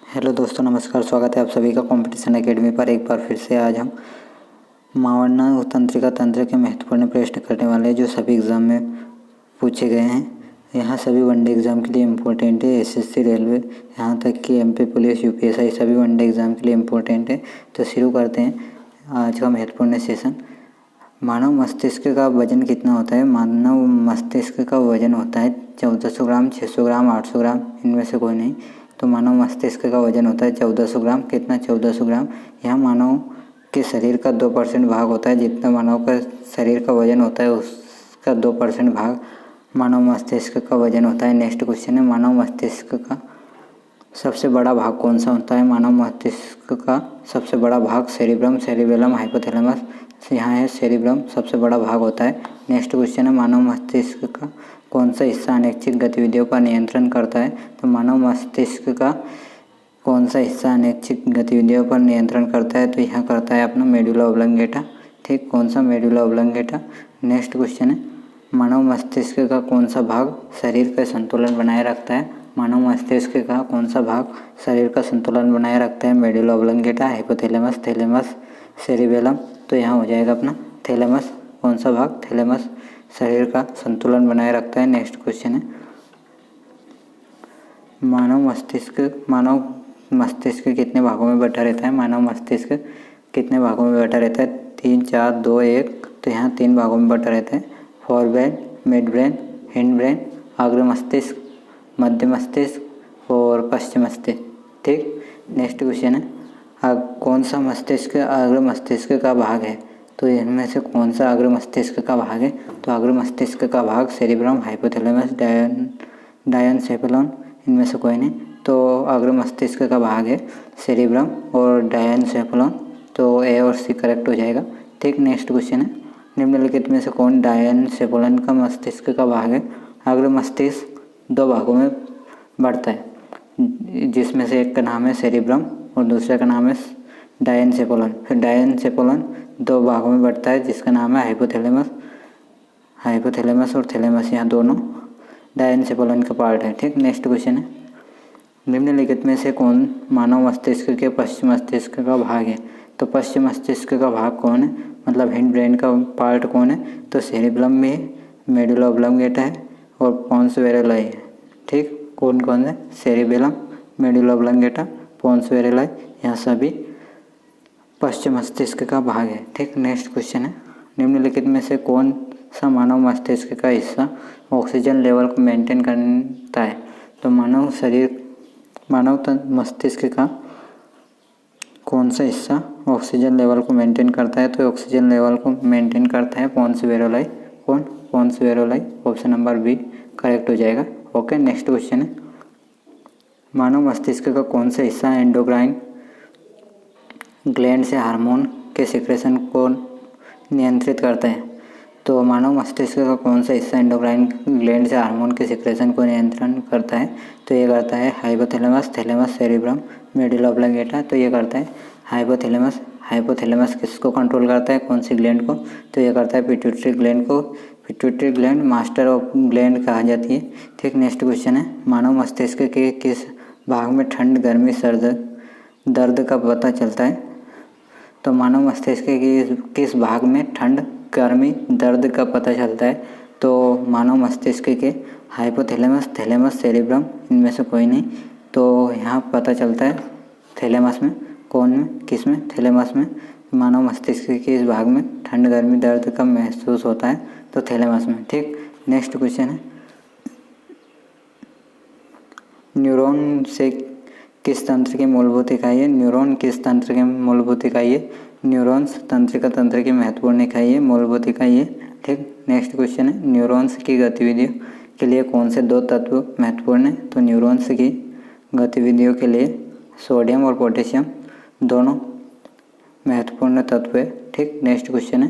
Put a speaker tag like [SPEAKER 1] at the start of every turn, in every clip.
[SPEAKER 1] Hello दोस्तों, नमस्कार। स्वागत है आप सभी का कॉम्पिटिशन एकेडमी पर। एक बार फिर से आज हम मावर्ण तंत्रिका तंत्र के महत्वपूर्ण प्रश्न करने वाले हैं जो सभी एग्ज़ाम में पूछे गए हैं। यहाँ सभी वनडे एग्ज़ाम के लिए इम्पोर्टेंट है। एसएससी, रेलवे, यहाँ तक कि एमपी पुलिस, यूपीएससी सभी वनडे एग्ज़ाम के लिए इम्पोर्टेंट है। तो शुरू करते हैं आज का महत्वपूर्ण सेशन। मानव मस्तिष्क का वजन कितना होता है? मानव मस्तिष्क का वजन होता है 1400 ग्राम, 600 ग्राम, 800 ग्राम, इनमें से कोई नहीं। तो मानव मस्तिष्क का वजन होता है 1400 ग्राम। कितना? 1400 ग्राम। यहाँ मानव के शरीर का 2% भाग होता है। जितना मानव का शरीर का वजन होता है उसका 2% भाग मानव मस्तिष्क का वजन होता है। नेक्स्ट क्वेश्चन है, मानव मस्तिष्क का सबसे बड़ा भाग कौन सा होता है? मानव मस्तिष्क का सबसे बड़ा भाग सेरिब्रम, सेरिबेलम, हाइपोथैलेमस। यहाँ है सेरिब्रम सबसे बड़ा भाग होता है। नेक्स्ट क्वेश्चन है, मानव मस्तिष्क का कौन सा हिस्सा अनैच्छिक गतिविधियों पर नियंत्रण करता है? तो मानव मस्तिष्क का कौन सा हिस्सा अनैच्छिक गतिविधियों पर नियंत्रण करता है? तो यह करता है अपना मेडुला ऑब्लंगेटा। ठीक, कौन सा? Medulla oblongata. नेक्स्ट क्वेश्चन है, मानव मस्तिष्क का कौन सा भाग शरीर का संतुलन बनाए रखता है? मानव मस्तिष्क का कौन सा भाग शरीर का संतुलन बनाए रखता है? Medulla oblongata, hypothalamus, thalamus, cerebellum. तो यहाँ हो जाएगा अपना थैलेमस। कौन सा भाग? थैलेमस शरीर का संतुलन बनाए रखता है। नेक्स्ट क्वेश्चन है, मानव मस्तिष्क कितने भागों में बटा रहता है? मानव मस्तिष्क कितने भागों में बटा रहता है? 3, 4, 2, 1। तो यहाँ 3 भागों में बटा रहता है। Fore brain, mid brain, hind brain, अग्र मस्तिष्क, मध्य मस्तिष्क और पश्चिम मस्तिष्क। ठीक, नेक्स्ट क्वेश्चन है, कौन सा मस्तिष्क अग्र मस्तिष्क का भाग है? तो इनमें से कौन सा अग्र मस्तिष्क का भाग है? तो अग्र मस्तिष्क का भाग सेरिब्रम, हाइपोथैलेमस, डायनसेफेलॉन, इनमें से कोई नहीं। तो अग्र मस्तिष्क का भाग है सेरिब्रम और डायनसेफेलॉन। तो ए और सी करेक्ट हो जाएगा। ठीक, नेक्स्ट क्वेश्चन है, निम्नलिखित में से कौन डायनसेफेलॉन का मस्तिष्क का भाग है? अग्र मस्तिष्क 2 भागों में बढ़ता है, जिसमें से एक का नाम है सेरिब्रम और दूसरे का नाम है डायनसेफेलॉन। फिर डायनसेफेलॉन 2 भागों में बढ़ता है, जिसका नाम है हाइपोथैलेमस और थैलेमस। यहाँ दोनों डायनसेफेलॉन का पार्ट है। ठीक, नेक्स्ट क्वेश्चन है, निम्नलिखित में से कौन मानव मस्तिष्क के पश्चिम मस्तिष्क का भाग है? तो पश्चिम मस्तिष्क का भाग कौन है? मतलब हिंड ब्रेन का पार्ट कौन है? तो सेरिब्रम में है, मेडुला ऑब्लंगेटा है और पोन्स वेरेलाई है। ठीक, कौन कौन है? सेरिबेलम, मेडुला ऑब्लंगेटा, पोन्स वेरेलाई, यह सभी पश्चिम मस्तिष्क का भाग है। ठीक, नेक्स्ट क्वेश्चन है, निम्नलिखित में से कौन सा मानव मस्तिष्क का हिस्सा ऑक्सीजन लेवल को मेंटेन करता है? तो मानव मस्तिष्क का कौन सा हिस्सा ऑक्सीजन लेवल को मेंटेन करता है? तो ऑक्सीजन लेवल को मेंटेन करता है पोन्स वेरेलाई। कौन? Pons varolii. Option number B correct हो जाएगा। ओके, नेक्स्ट क्वेश्चन है, मानव मस्तिष्क का कौन सा हिस्सा एंडोक्राइन ग्लैंड से हार्मोन के सिक्रेशन को नियंत्रित करता है? तो मानव मस्तिष्क का कौन सा हिस्सा एंडोक्राइन ग्लैंड से हार्मोन के सिक्रेशन को नियंत्रण करता है? तो ये करता है hypothalamus, thalamus, cerebrum, medulla oblongata. तो ये करता है हाइपोथैलेमस। हाइपोथैलेमस किसको कंट्रोल करता है? कौन सी ग्लैंड को? तो ये करता है पिट्यूटरी ग्लैंड को। Pituitary gland master of gland कहा जाती है। ठीक, नेक्स्ट क्वेश्चन है, मानव मस्तिष्क के किस भाग में ठंड, गर्मी, दर्द का पता चलता है? तो मानव मस्तिष्क के किस भाग में ठंड, गर्मी, दर्द का पता चलता है? तो मानव मस्तिष्क के हाइपोथैलेमस, थैलेमस, सेरिब्रम, इनमें से कोई नहीं। तो यहाँ पता चलता है थैलेमस में। कौन में? किस में? थैलेमस में। मानव मस्तिष्क के इस भाग में ठंड, गर्मी, दर्द का महसूस होता है, तो थैलेमस में। ठीक, नेक्स्ट क्वेश्चन है, न्यूरॉन से किस तंत्र की मूलभूत इकाई है? न्यूरॉन किस तंत्र की मूलभूत इकाई है? न्यूरॉन्स तंत्रिका तंत्र की महत्वपूर्ण इकाई है, मूलभूत इकाई है। ठीक, नेक्स्ट क्वेश्चन है, न्यूरॉन्स की गतिविधियों के लिए कौन से 2 तत्व महत्वपूर्ण है? तो न्यूरॉन्स की गतिविधियों के लिए सोडियम और पोटेशियम दोनों महत्वपूर्ण तत्व है। ठीक, नेक्स्ट क्वेश्चन है,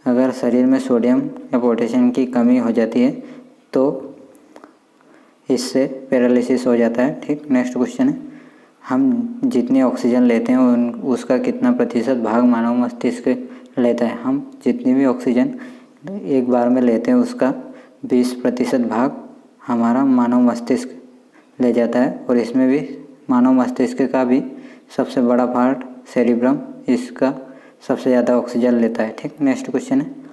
[SPEAKER 1] अगर शरीर में सोडियम या पोटेशियम की कमी हो जाती है तो इससे पैरालिसिस हो जाता है। ठीक, नेक्स्ट क्वेश्चन है, हम जितनी ऑक्सीजन लेते हैं उसका कितना प्रतिशत भाग मानव मस्तिष्क लेता है? हम जितनी भी ऑक्सीजन एक बार में लेते हैं उसका 20% भाग हमारा मानव मस्तिष्क ले जाता है और इसमें भी मानव मस्तिष्क का भी सबसे बड़ा पार्ट सेरिब्रम, इसका सबसे ज़्यादा ऑक्सीजन लेता है। ठीक, नेक्स्ट क्वेश्चन है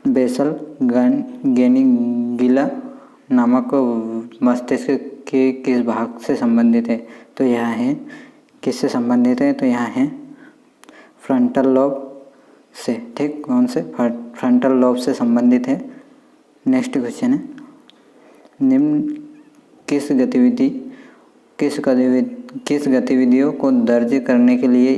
[SPEAKER 1] बेसल गैंग्लिया नामक मस्तिष्क के किस भाग से संबंधित है? तो यह है किससे संबंधित है? तो यह है फ्रंटल लोब से। ठीक, कौन से? फ्रंटल लोब से संबंधित है। नेक्स्ट क्वेश्चन है निम्न किस गतिविधियों को दर्ज करने के लिए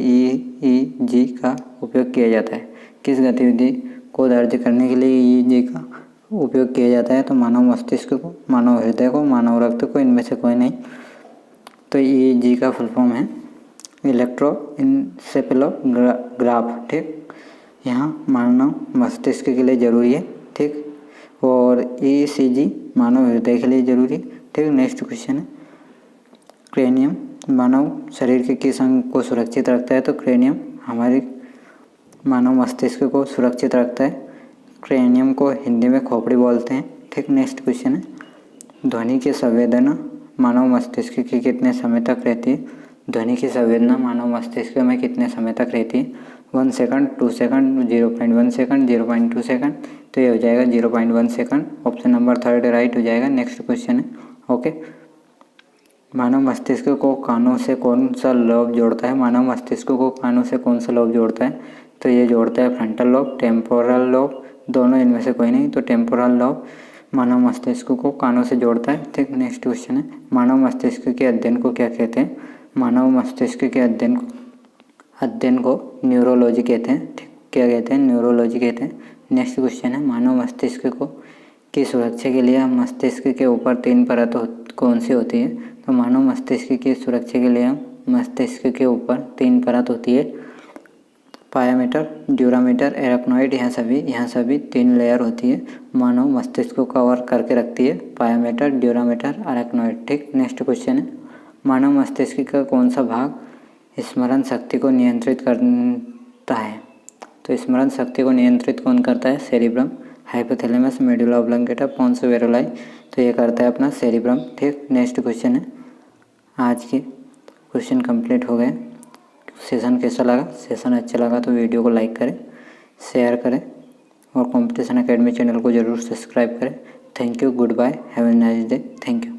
[SPEAKER 1] EEG का उपयोग किया जाता है? किस गतिविधि को दर्ज करने के लिए EEG का उपयोग किया जाता है? तो मानव मस्तिष्क को, मानव हृदय को, मानव रक्त को, इनमें से कोई नहीं। तो EEG का फुल फॉर्म है इलेक्ट्रोइंसेफेलोग्राफ। ठीक, यहाँ मानव मस्तिष्क के लिए ज़रूरी है। ठीक, और ECG मानव हृदय के लिए ज़रूरी है। ठीक, नेक्स्ट क्वेश्चन है क्रेनियम मानव शरीर के किस अंग को सुरक्षित रखता है? तो क्रेनियम हमारे मानव मस्तिष्क को सुरक्षित रखता है। क्रेनियम को हिंदी में खोपड़ी बोलते हैं। ठीक, नेक्स्ट क्वेश्चन है ध्वनि की संवेदना मानव मस्तिष्क की कितने समय तक रहती है? ध्वनि की संवेदना मानव मस्तिष्क में कितने समय तक रहती है? 1 सेकंड, 2 सेकंड, 0.1 सेकंड, 0.2 सेकंड। तो ये हो जाएगा 0.1 सेकंड। ऑप्शन नंबर 3 राइट हो जाएगा। नेक्स्ट क्वेश्चन है ओके मानव मस्तिष्क को कानों से कौन सा लोब जोड़ता है? मानव मस्तिष्क को कानों से कौन सा लोब जोड़ता है? तो ये जोड़ता है फ्रंटल लोब, टेम्पोरल लोब, दोनों इनमें से कोई नहीं। तो टेम्पोरल लोब मानव मस्तिष्क को कानों से जोड़ता है। ठीक, नेक्स्ट क्वेश्चन है मानव मस्तिष्क के अध्ययन को क्या कहते हैं? मानव मस्तिष्क के अध्ययन को न्यूरोलॉजी कहते हैं। ठीक, क्या कहते हैं? न्यूरोलॉजी कहते हैं। नेक्स्ट क्वेश्चन है मानव मस्तिष्क की सुरक्षा के लिए मस्तिष्क के ऊपर 3 परत कौन सी होती है? तो मानव मस्तिष्क की सुरक्षा के लिए मस्तिष्क के ऊपर 3 परत होती है पायामीटर, ड्यूरामीटर, एराक्नॉइड। यहाँ सभी 3 लेयर होती है। मानव मस्तिष्क को कवर करके रखती है पायामीटर, ड्यूरामीटर, एराक्नॉइड। ठीक, नेक्स्ट क्वेश्चन है मानव मस्तिष्क का कौन सा भाग स्मरण शक्ति को नियंत्रित करता है? तो स्मरण शक्ति को नियंत्रित कौन करता है? Cerebrum, hypothalamus, medulla oblongata, pons varolii. तो ये करता है अपना सेरिब्रम। ठीक, नेक्स्ट क्वेश्चन है आज के क्वेश्चन कंप्लीट हो गए। सेशन कैसा लगा? सेशन अच्छा लगा तो वीडियो को लाइक करें, शेयर करें और कंपटीशन एकेडमी चैनल को ज़रूर सब्सक्राइब करें। Thank you, good bye, have a nice day, thank you.